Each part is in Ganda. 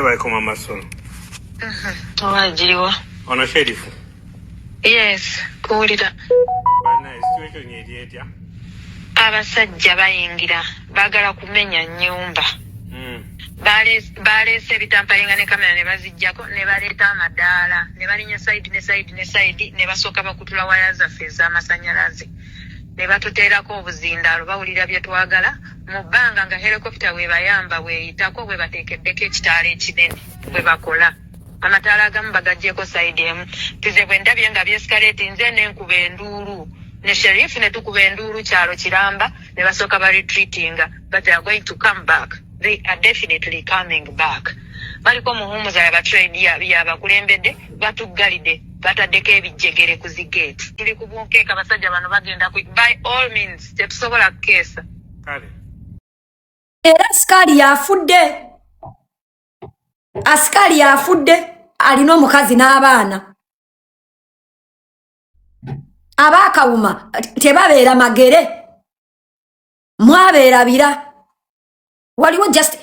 Sebaiko Mama Solo. Owajiriwa. Ono sheriff. Yes, kuwulira. Bana situation yetya? Abasajja bayingira baagala kumenya nnyumba. Baleese ebitampalinga ne kamera ne bazijjako ne baleeta amadaala ne balinya side ne basooka bakutula waya zaffe ez'amasannyalaze ne batuteerako obuzindaalo bawulira bye twagala mu bbanga nga helikopita bwe bayamba bweyitako bwe bateekeddeko ekitaala ekinene bwe bakola amataala agamu bagaggyeko side emu tize bwe ndabye nga byeskaleti nze n'enkuba enduulu ne sheriff ne tukuba enduulu kyalo kiramba ne basooka baretreatinga but they are going to come back. They are definitely coming back. Baliko muhumuza ya batrade ya bakulembedde batuggalide bataddeko ebijjegere ku zigate. Ili kubunkeeka basajja bano bagenda by all means tetusobola kukeesa. Kale. Era askari yafudde alina omukazi n'abaana. Abaakawuma tebabeera magere mwabeerabira. Waliwo just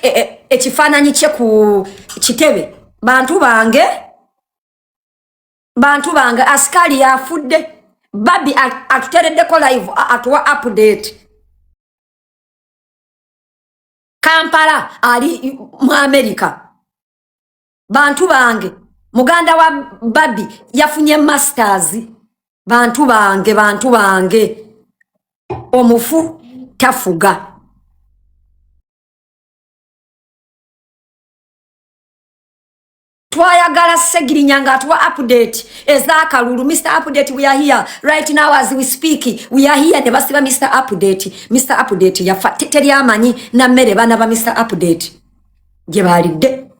ekifaananyi kye ku kitebe bantu bange askari yafudde babi atutereddeko live atuwa update Kampala ali mu America bantu bange muganda wa babi yafunye masters bantu bange omufu tafuga. Twayagala segirinya nga atuwa update ez'akalulu. Mr. Update, we are here right now as we speak. We are here ne basiba Mr. Update yafa teri amanyi na mmere bana ba Mr. Update gye balidde.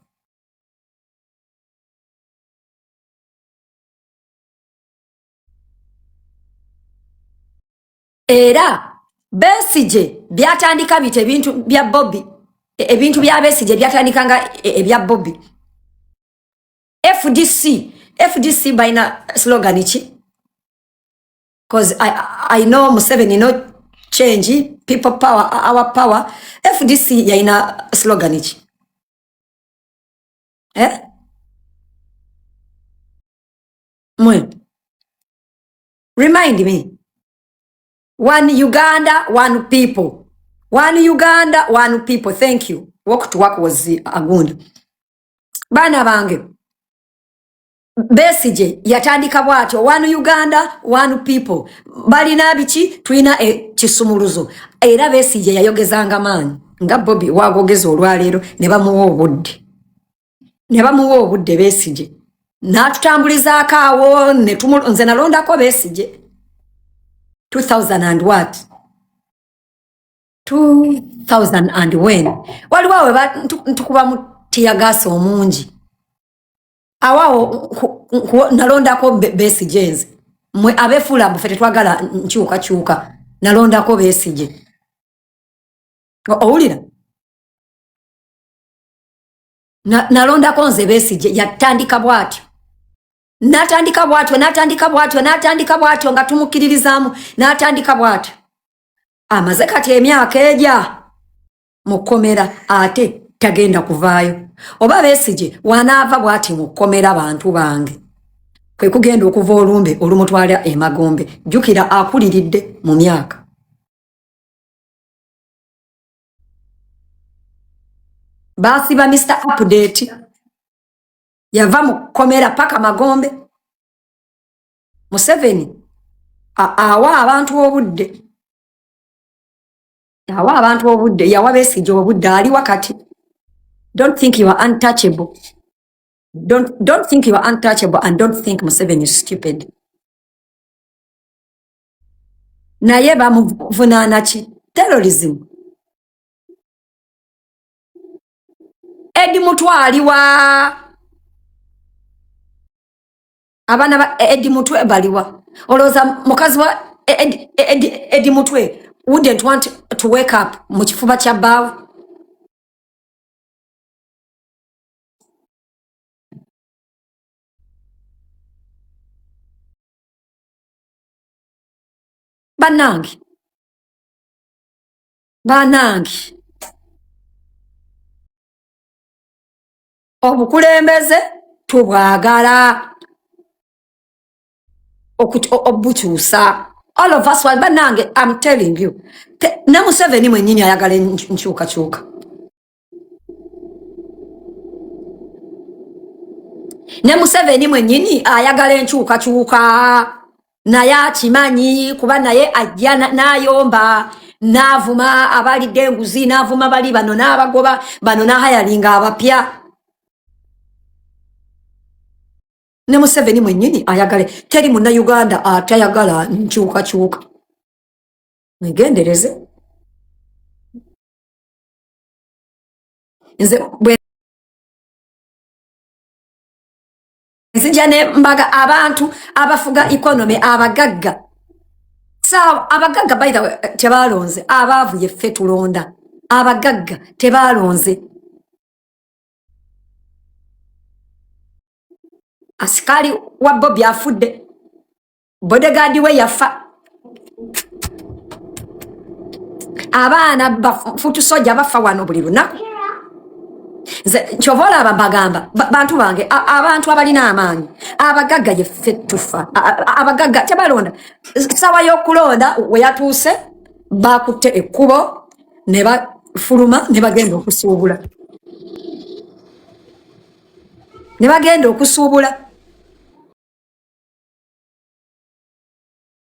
Era Besigye byatandika bite ebintu bya Bobi ebintu bya Besigye byatandikanga ebya Bobi. FDC baina slogan ichi because I know Museveni no change people power our power. FDC yaina slogan ichi remind me. One Uganda, one people. One Uganda, one people. Thank you. Walk to work was agundi. Bana bange. Besigye yatandika bwatyo one Uganda one people balina bichi tuina kisumuluzo era Besigye yayogezanga maanyi nga Bobi wagogeza olwaleero ne bamuwa obudde Besigye n'atutambulizaako awo ne nze nalondako Besigye 2000 and what 2000 and when waliwo awe ntukuba mu tiyagasa omungi awawo nalondako Besigye nze mwe abefula mbufe tetwagala nkyuka nalondako Besigye owulira nalondako nze Besigye yatandika bwatyo natandika bwatyo nga tumukiririzaamu natandika bwatyo amaze kati emyaka ejja mukomera ate tagenda kuvaayo oba Besigye wanaava bwati mukomera bantu bange kwe kugenda okuva olumbe olumutwala emagombe jukira akuliridde mu myaka basiba Mr. Update yava mukomera paka magombe Museveni awa abantu obudde yawa Besigye obudde ali wakati. Don't think you are untouchable. Don't think you are untouchable and don't think Museveni is stupid. Naye bamuvunaana ki? Terrorism. Edi Mutwe aliwa. Abana ba Edi Mutwe baliwa. Olowooza mukazi wa Edi Mutwe wouldn't want to wake up mu kifuba kya bbaawe. Banange obukulembeze tubwagala obukyusa all of us banange I'm telling you ne Museveni mwennyini ayagala nkyukakyuka ne Museveni mwennyini ayagala enkyukakyuka naye akimanyi kuba naye ajja n'ayomba n'avuma abalidde enguzi n'avuma bali bano n'abagoba bano n'ahayalinga abapya ne Museveni mwennyini ayagale teri munnayuganda atayagala nkyukakyuka mwegendereze nze nzija ne mbaga abantu abafuga economy abagagga sawa abagagga by the way tebalonze abaavu yeffe tulonda abagagga tebalonze askari wa Bobi afudde bodyguard we yafa abaana bafutu soja bafa wano buli lunaku kyovola ababagamba bantu bange abantu abalina amaanyi abagagga yeffe tufa abagagga tebalonda sawa y'okulonda we yatuuse bakutte ekkubo ne bafuluma ne bagenda okusuubula